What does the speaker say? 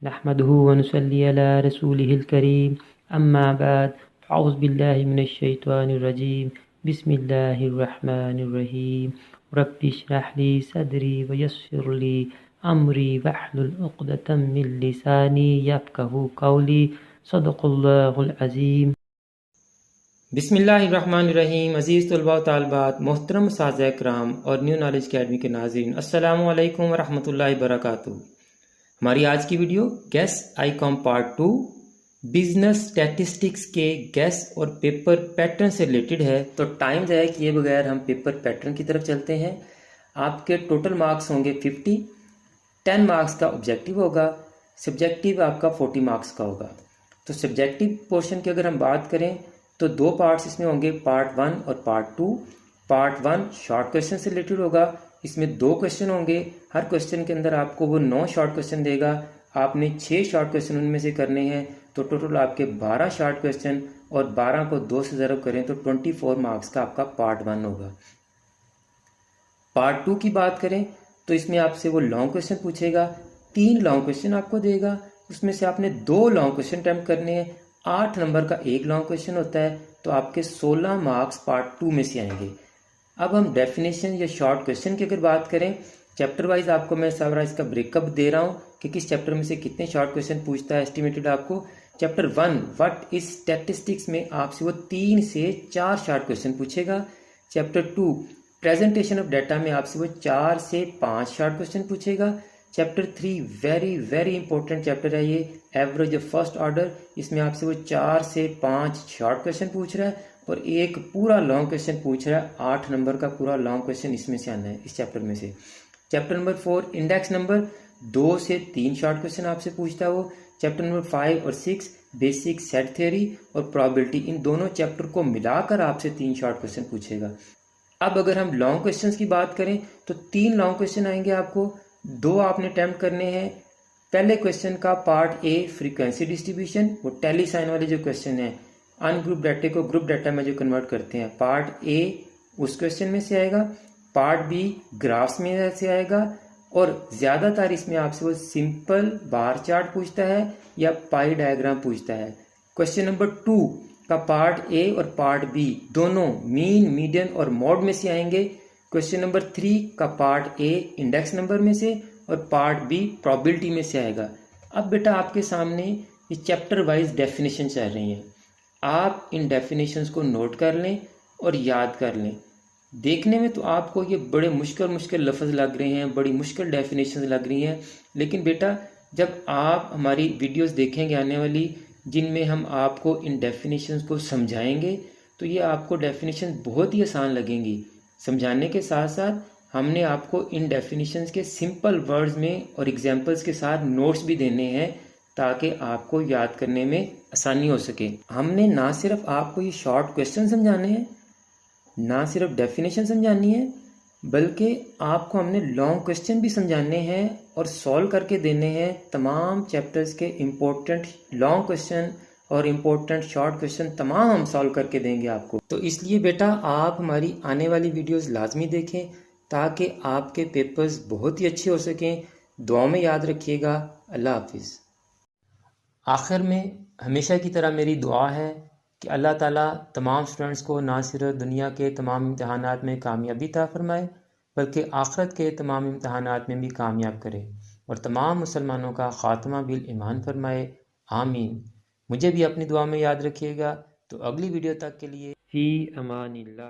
नहमदुहु व नुसल्ली अला रसूलिहिल करीम अम्मा बाद अऊज़ु बिल्लाहि मिनश शैतानिर रजीम बिस्मिल्लाहिर रहमानिर रहीम रब्बि इश्रह ली सदरी व यस्सिर ली अमरी वहलुल उक़दतम मिन लिसानी यफ़क़हू क़ौली सदक़ल्लाहुल अज़ीम। बिस्मिल्लाहिर्रहमानिर्रहीम। अज़ीज़ तलबा व तालिबात, मोहतरम उस्ताज़ इकराम और न्यू नॉलेज अकेडमी के नाज़रीन, अस्सलामु अलैकुम व रहमतुल्लाहि व बरकातुहू। हमारी आज की video gas Icom part 2 business statistics के गैस और पेपर पैटर्न से रिलेटेड है। तो टाइम ज़ाया किए बगैर हम पेपर पैटर्न की तरफ चलते हैं। आपके टोटल मार्क्स होंगे 50, 10 मार्क्स का ऑब्जेक्टिव होगा, सब्जेक्टिव आपका 40 मार्क्स का होगा। तो सब्जेक्टिव पोर्शन की अगर हम बात करें तो दो पार्ट्स इसमें होंगे, पार्ट 1 और पार्ट 2। पार्ट 1 शॉर्ट क्वेश्चन से रिलेटेड होगा, इसमें 2 क्वेश्चन होंगे। हर क्वेश्चन के अंदर आपको वो 9 शॉर्ट क्वेश्चन देगा, आपने 6 शॉर्ट क्वेश्चन उनमें से करने हैं। तो टोटल आपके 12 शॉर्ट क्वेश्चन और 12 को 2 से ज़रब करें तो 24 मार्क्स का आपका पार्ट 1 होगा। पार्ट 2 की बात करें तो इसमें आपसे वो लॉन्ग क्वेश्चन पूछेगा, 3 लॉन्ग क्वेश्चन आपको देगा, उसमें से आपने 2 लॉन्ग क्वेश्चन अटेम्प्ट करने हैं। 8 नंबर का एक लॉन्ग क्वेश्चन होता है, तो आपके 16 मार्क्स पार्ट 2 में से आएंगे। अब हम डेफिनेशन या शॉर्ट क्वेश्चन की अगर बात करें, चैप्टर वाइज आपको मैं सारा इसका ब्रेकअप दे रहा हूँ कि किस चैप्टर में से कितने शॉर्ट क्वेश्चन पूछता है। एस्टिमेटेड आपको चैप्टर 1 व्हाट इज स्टैटिस्टिक्स में आपसे वो 3 से 4 शॉर्ट क्वेश्चन पूछेगा। चैप्टर 2 प्रेजेंटेशन ऑफ डाटा में आपसे वो 4 से 5 शॉर्ट क्वेश्चन पूछेगा। Chapter 3 very very important chapter है ये, एवरेज ऑफ फर्स्ट ऑर्डर, इसमें आपसे वो 4 से 5 शॉर्ट क्वेश्चन पूछ रहा है और एक पूरा लॉन्ग क्वेश्चन पूछ रहा है। 8 नंबर का पूरा लॉन्ग क्वेश्चन इसमें से आना है इस चैप्टर में से। चैप्टर नंबर 4 इंडेक्स नंबर, 2 से 3 शॉर्ट क्वेश्चन आपसे पूछता है वो। चैप्टर नंबर 5 और 6 बेसिक सेट थ्योरी और प्रोबेबिलिटी, इन दोनों चैप्टर को मिलाकर आपसे 3 शॉर्ट क्वेश्चन पूछेगा। अब अगर हम लॉन्ग क्वेश्चंस की बात करें तो 3 लॉन्ग क्वेश्चन आएंगे आपको, 2 आपने अटेम्प्ट करने हैं। पहले क्वेश्चन का पार्ट ए फ्रीक्वेंसी डिस्ट्रीब्यूशन, वो टेली साइन वाले जो क्वेश्चन है, अनग्रुप डाटा को ग्रुप डाटा में जो कन्वर्ट करते हैं, पार्ट ए उस क्वेश्चन में से आएगा। पार्ट बी ग्राफ्स में से आएगा और ज़्यादातर इसमें आपसे वो सिंपल बार चार्ट पूछता है या पाई डायग्राम पूछता है। क्वेश्चन नंबर 2 का पार्ट ए और पार्ट बी दोनों मीन, मीडियन और मॉड में से आएंगे। क्वेश्चन नंबर 3 का पार्ट ए इंडेक्स नंबर में से और पार्ट बी प्रोबेबिलिटी में से आएगा। अब बेटा आपके सामने ये चैप्टर वाइज डेफिनेशन चल रही हैं, आप इन डेफिनेशंस को नोट कर लें और याद कर लें। देखने में तो आपको ये बड़े मुश्किल लफ्ज़ लग रहे हैं, बड़ी मुश्किल डेफिनेशंस लग रही हैं, लेकिन बेटा जब आप हमारी वीडियोस देखेंगे आने वाली, जिनमें हम आपको इन डेफिनेशंस को समझाएंगे, तो ये आपको डेफिनेशन बहुत ही आसान लगेंगी। समझाने के साथ साथ हमने आपको इन डेफिनेशंस के सिंपल वर्ड्स में और एग्जांपल्स के साथ नोट्स भी देने हैं ताकि आपको याद करने में आसानी हो सके। हमने ना सिर्फ आपको ये शॉर्ट क्वेश्चन समझाने हैं, ना सिर्फ डेफिनेशन समझानी है, बल्कि आपको हमने लॉन्ग क्वेश्चन भी समझाने हैं और सॉल्व करके देने हैं। तमाम चैप्टर्स के इम्पोर्टेंट लॉन्ग क्वेश्चन और इम्पोर्टेंट शॉर्ट क्वेश्चन तमाम हम सॉल्व करके देंगे आपको। तो इसलिए बेटा आप हमारी आने वाली वीडियोस लाजमी देखें ताकि आपके पेपर्स बहुत ही अच्छे हो सकें। दुआ में याद रखिएगा। अल्लाह हाफिज़। आखिर में हमेशा की तरह मेरी दुआ है कि अल्लाह ताला तमाम स्टूडेंट्स को ना सिर्फ दुनिया के तमाम इम्तहानात में कामयाबी अता फरमाए, बल्कि आखिरत के तमाम इम्तहानात में भी कामयाब करे और तमाम मुसलमानों का ख़ात्मा बिल ईमान फरमाए। आमीन। मुझे भी अपनी दुआ में याद रखिएगा। तो अगली वीडियो तक के लिए फ़ी अमानिल्लाह।